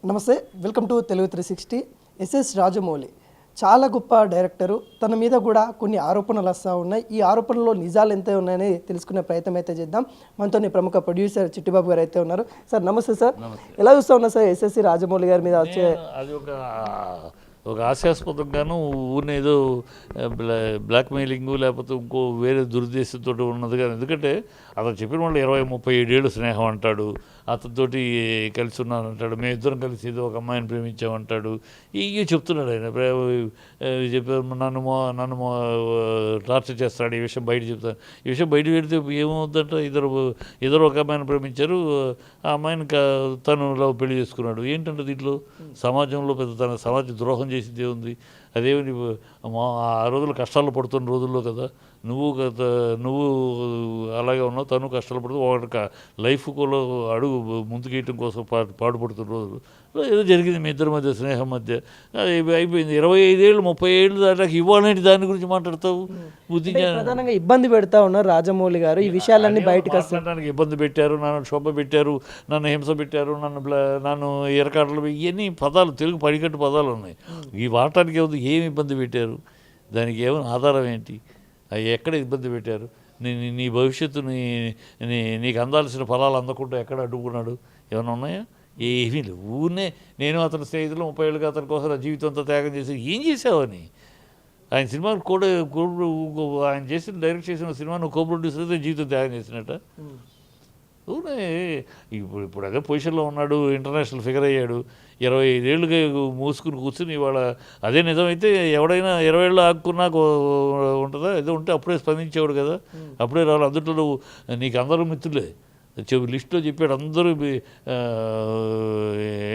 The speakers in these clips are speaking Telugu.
నమస్తే, welcome to Telugu 360. SS Rajamouli చాలా గొప్ప డైరెక్టరు. తన మీద కూడా కొన్ని ఆరోపణలు వస్తూ ఉన్నాయి. ఈ ఆరోపణలో నిజాలు ఎంత ఉన్నాయని తెలుసుకునే ప్రయత్నం అయితే చేద్దాం. మనతో ప్రముఖ ప్రొడ్యూసర్ చిట్టిబాబు గారు అయితే ఉన్నారు. సార్ నమస్తే. సార్ ఎలా చూస్తూ ఉన్నారు సార్ ఎస్ఎస్సి రాజమౌళి గారి మీద వచ్చే అది ఒక హాస్యాస్పదంగాను ఊరిని ఏదో బ్లాక్మెయిలింగ్ లేకపోతే ఇంకో వేరే దురుద్దేశంతో ఉన్నది కానీ, ఎందుకంటే అతను చెప్పిన వాళ్ళు 20-37 ఏళ్ళు స్నేహం అంటాడు, అతనితోటి కలిసి ఉన్నాను అంటాడు, మేము ఇద్దరం కలిసి ఏదో ఒక అమ్మాయిని ప్రేమించామంటాడు. ఇవి చెప్తున్నాడు ఆయన. చెప్పారు నన్ను టార్చర్ చేస్తాడు, ఈ విషయం బయట చెప్తాను. ఈ విషయం బయట పెడితే ఏమవుతుందంట, ఇద్దరు ఒక అమ్మాయిని ప్రేమించారు, ఆ అమ్మాయిని తను పెళ్లి చేసుకున్నాడు. ఏంటంటే దీంట్లో సమాజంలో పెద్ద తన సమాజ ద్రోహం చేసింది ఏముంది? అదేమి ఆ రోజులు కష్టాలు పడుతున్న రోజుల్లో కదా, నువ్వు అలాగే ఉన్నావు, తను కష్టాలు పడుతూ ఒక లైఫ్లో అడుగు ముందుకేయటం కోసం పాటుపడుతున్న రోజులు ఏదో జరిగింది మీ ఇద్దరి మధ్య, స్నేహం మధ్య. అయిపోయింది. 25 ఏళ్ళు 30 ఏళ్ళు దాకా ఇవ్వాలంటే దాని గురించి మాట్లాడతావు. బుద్ధి ప్రధానంగా ఇబ్బంది పెడతా ఉన్నారు రాజమౌళి గారు. ఈ విషయాలన్నీ బయటకు వస్తానికి ఇబ్బంది పెట్టారు, నన్ను శోభ పెట్టారు, నన్ను హింస పెట్టారు, నన్ను ఎరకాటలు, ఇవన్నీ పదాలు, తెలుగు పడికట్టు పదాలు ఉన్నాయి. ఈ వాడటానికి ఏమి ఇబ్బంది పెట్టారు? దానికి ఏమైనా ఆధారం ఏంటి? ఎక్కడ ఇబ్బంది పెట్టారు? నీ భవిష్యత్తు నీకు అందాల్సిన ఫలాలు అందకుండా ఎక్కడ అడ్డుకున్నాడు? ఏమైనా ఉన్నాయా? ఏమీ లేవు. ఊరినే నేను అతని స్నేహితులు 30 ఏళ్ళుగా అతని కోసం జీవితం అంతా త్యాగం చేసి ఏం చేసావని ఆయన సినిమా కూడా ఆయన డైరెక్ట్ చేసిన సినిమా నువ్వు కో-ప్రొడ్యూసర్ అయితే జీవితం త్యాగం చేసినట్ట. ఊనే ఇప్పుడు అదే పొజిషన్లో ఉన్నాడు, ఇంటర్నేషనల్ ఫిగర్ అయ్యాడు. 25 ఏళ్ళుగా మూసుకుని కూర్చుని ఇవాళ అదే నిజమైతే ఎవడైనా 20 ఏళ్ళు ఆకున్నా ఉంటుందా? ఏదో ఉంటే అప్పుడే స్పందించేవాడు కదా, అప్పుడే రావాలి. అందుట్లో నీకు అందరూ మిత్రులే, లిస్టులో చెప్పాడు, అందరూ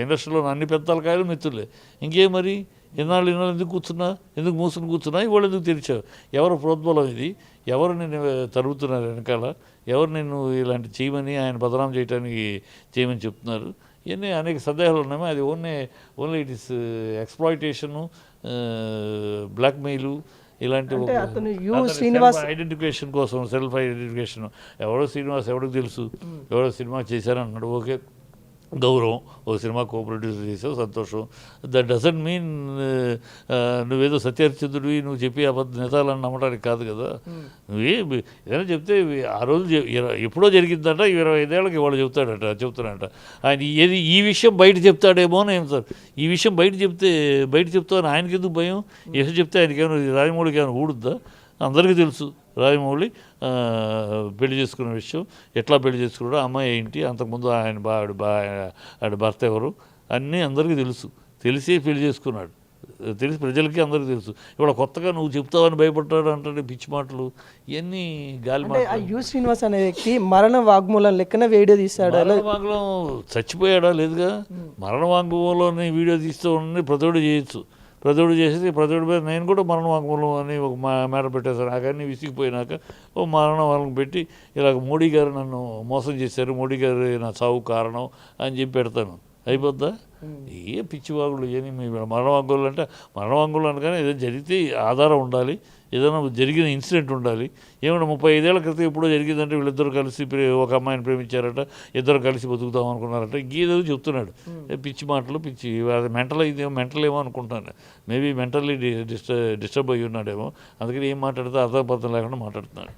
ఇండస్ట్రీలో అన్ని పెద్దలకాయలు మిత్రులే. ఇంకేం మరి ఇన్నాళ్ళు ఎందుకు మూసుకుని కూర్చున్నా? ఇవాళ ఎందుకు తెరిచావు? ఎవరు ప్రోద్బలం ఇది? ఎవరు నిన్ను తరుగుతున్నారు వెనకాల? ఎవరు నిన్ను ఇలాంటి చేయమని, ఆయన బదనాం చేయమని చెప్తున్నారు? ఇవన్నీ అనేక సందేహాలు ఉన్నాయి. అది ఓన్లీ ఇట్ ఇస్ ఎక్స్‌ప్లాయిటేషను, బ్లాక్మెయిలు, ఇలాంటి ఐడెంటిఫికేషన్ కోసం, సెల్ఫ్ ఐడెంటిఫికేషన్. ఎవడో శ్రీనివాస్ ఎవరికి తెలుసు? ఎవరో సినిమా చేశారన్నాడు, ఓకే, గౌరవం. ఒక సినిమా కో-ప్రొడ్యూసర్ చేసావు, సంతోషం. దట్ డజంట్ మీన్ నువ్వేదో సత్యహరిచంద్రుడివి, నువ్వు చెప్పి అబద్ధ నిజాలని నమ్మడానికి కాదు కదా. ఏదైనా చెప్తే ఆ రోజు ఎప్పుడో జరిగిందంట, 25 ఏళ్ళకి ఇవాళ చెప్తాడంట ఆయన. ఈ విషయం బయట చెప్తాడేమో అని. ఏం సార్ ఈ విషయం బయట చెప్తామని ఆయనకి ఎందుకు భయం? ఈ విషయం చెప్తే ఆయనకి ఏమైనా, రాజమౌళికి ఏమైనా ఊడుద్దా? అందరికీ తెలుసు రాజమౌళి పెళ్లి చేసుకున్న విషయం, ఎట్లా పెళ్లి చేసుకున్నాడో, అమ్మాయి ఏంటి, అంతకుముందు ఆవిడ భర్త ఎవరు, అన్నీ అందరికీ తెలిసి పెళ్లి చేసుకున్నాడు. తెలిసి ప్రజలకి అందరికీ తెలుసు. ఇవాళ కొత్తగా నువ్వు చెప్తావని భయపడ్డాడు అంటే పిచ్చి మాటలు, ఇవన్నీ గాలి మాటలు. యు శ్రీనివాస్ అనే వ్యక్తి మరణ వాగ్మూలం లెక్కన వీడియో తీశాడు. వాగ్మూలం చచ్చిపోయాడా? లేదుగా. మరణ వాగ్మూలంలోని వీడియో తీస్తూ ఉండి ప్రతోడు చేయొచ్చు. ప్రతోడు చేసేది ప్రతోడి మీద నేను కూడా మరణ వాగ్మూలం అని ఒక మేర పెట్టేశాను. కానీ విసిగిపోయినాక ఓ మరణ వాగ్మూలం పెట్టి ఇలాగ మోడీ గారు నన్ను మోసం చేశారు, మోడీ గారు నా చావు కారణం అని చెప్పి పెడతాను. అయిపోద్దా? ఏ పిచ్చివాగులు ఏమి మరణవాంగులు అంటే మరణవాంగులు అనగానే ఏదైనా జరిగితే ఆధారం ఉండాలి, ఏదైనా జరిగిన ఇన్సిడెంట్ ఉండాలి. ఏమన్నా 35 ఏళ్ల క్రితం ఎప్పుడో జరిగిందంటే వీళ్ళిద్దరు కలిసి ఒక అమ్మాయిని ప్రేమించారట, ఇద్దరు కలిసి బతుకుతాం అనుకున్నారట, ఇంకేదో చెప్తున్నాడు. పిచ్చి మాటలు, పిచ్చి. అది మెంటల్ ఏమో అనుకుంటున్నాను. మేబీ మెంటల్లీ డిస్టర్బ్ అయ్యి ఉన్నాడేమో, అందుకని ఏం మాట్లాడితే అర్థపర్థం లేకుండా మాట్లాడుతున్నాడు.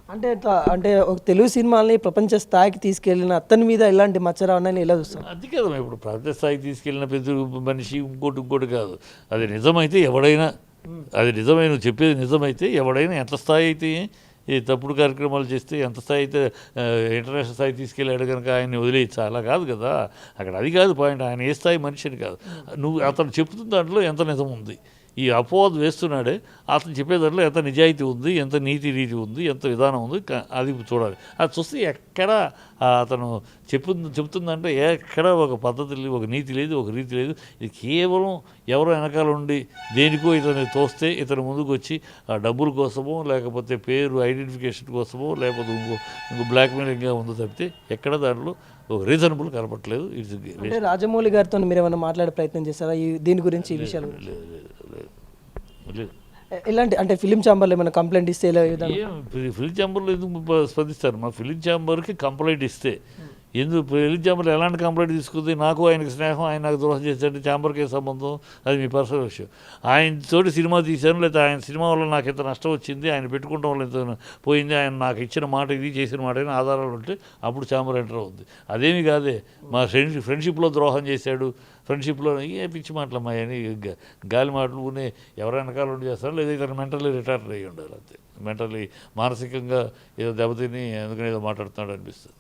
అంటే ఒక తెలుగు సినిమాని ప్రపంచ స్థాయికి తీసుకెళ్ళిన అతని మీద ఇలాంటి మచ్చరావని ఎలా చూస్తాం? అది కదా, ఇప్పుడు ప్రపంచ స్థాయికి తీసుకెళ్ళిన పెద్ద మనిషి ఇంకోటి కాదు. అది నిజమైతే ఎవడైనా, అది నిజమే, నువ్వు చెప్పేది నిజమైతే ఎవడైనా ఎంత స్థాయి అయితే, ఈ తప్పుడు కార్యక్రమాలు చేస్తే ఎంత స్థాయి అయితే ఇంటర్నేషనల్ స్థాయి తీసుకెళ్ళాడు కనుక ఆయన్ని వదిలేయచ్చు. అలా కాదు కదా, అక్కడ అది కాదు పాయింట్. ఆయన ఏ స్థాయి మనిషిని కాదు. నువ్వు అతను చెప్తున్న దాంట్లో ఎంత నిజం ఉంది, ఈ అపవాదం వేస్తున్నాడే అతను చెప్పేదాంట్లో ఎంత నిజాయితీ ఉంది, ఎంత నీతి ఉంది, ఎంత విధానం ఉంది, అది చూడాలి. అది చూస్తే ఎక్కడ అతను చెప్తుందంటే ఎక్కడ ఒక పద్ధతి లేదు, ఒక నీతి లేదు, ఒక రీతి లేదు. ఇది కేవలం ఎవరో వెనకాల ఉండి దేనికో ఇతను తోస్తే ఇతను ముందుకు వచ్చి ఆ డబ్బుల కోసమో, లేకపోతే పేరు ఐడెంటిఫికేషన్ కోసమో, లేకపోతే ఇంకో బ్లాక్మెయిలింగ్గా ఉందో తప్పితే ఎక్కడ దాంట్లో ఒక రీజనబుల్ కనపట్లేదు. అంటే రాజమౌళి గారితో మీరు ఏమైనా మాట్లాడే ప్రయత్నం చేస్తారా దీని గురించి, ఈ విషయాలు? ఇలాంటి అంటే ఫిలిం ఛాంబర్లో ఏమైనా కంప్లైంట్ ఇస్తే ఫిలిం ఛాంబర్లో ఎందుకు స్పందిస్తారు? మా ఫిలిం ఛాంబర్కి కంప్లైంట్ ఇస్తే ఎందుకు పెళ్లి ఛాంబర్లో ఎలాంటి కంప్లైంట్ తీసుకుంది? నాకు ఆయనకి స్నేహం, ఆయన నాకు ద్రోహం చేశాడు, ఛాంబర్కి సంబంధం, అది మీ పర్సనల్ విషయం. ఆయనతోటి సినిమా తీశాను, లేదా ఆయన సినిమా వల్ల నాకు ఇంత నష్టం వచ్చింది, ఆయన పెట్టుకుంటాం వల్ల ఇంత పోయింది, ఆయన నాకు ఇచ్చిన మాట ఇది, చేసిన మాట అని ఆధారాలు ఉంటే అప్పుడు ఛాంబర్ ఎంటర్ అవుద్ది. అదేమి కాదే, మా ఫ్రెండ్షిప్లో ద్రోహం చేశాడు, ఫ్రెండ్షిప్లో ఏ పిచ్చి మాటలమ్మా అని గాలి మాటలు ఊనే ఎవరు వెనకాల ఉండి చేస్తారు, లేదా ఇతను మెంటల్లీ రిటైర్డ్ అయ్యి ఉండాలి అంతే. మెంటల్లీ మానసికంగా ఏదో దెబ్బతిని ఎందుకని ఏదో మాట్లాడుతున్నాడు అనిపిస్తుంది.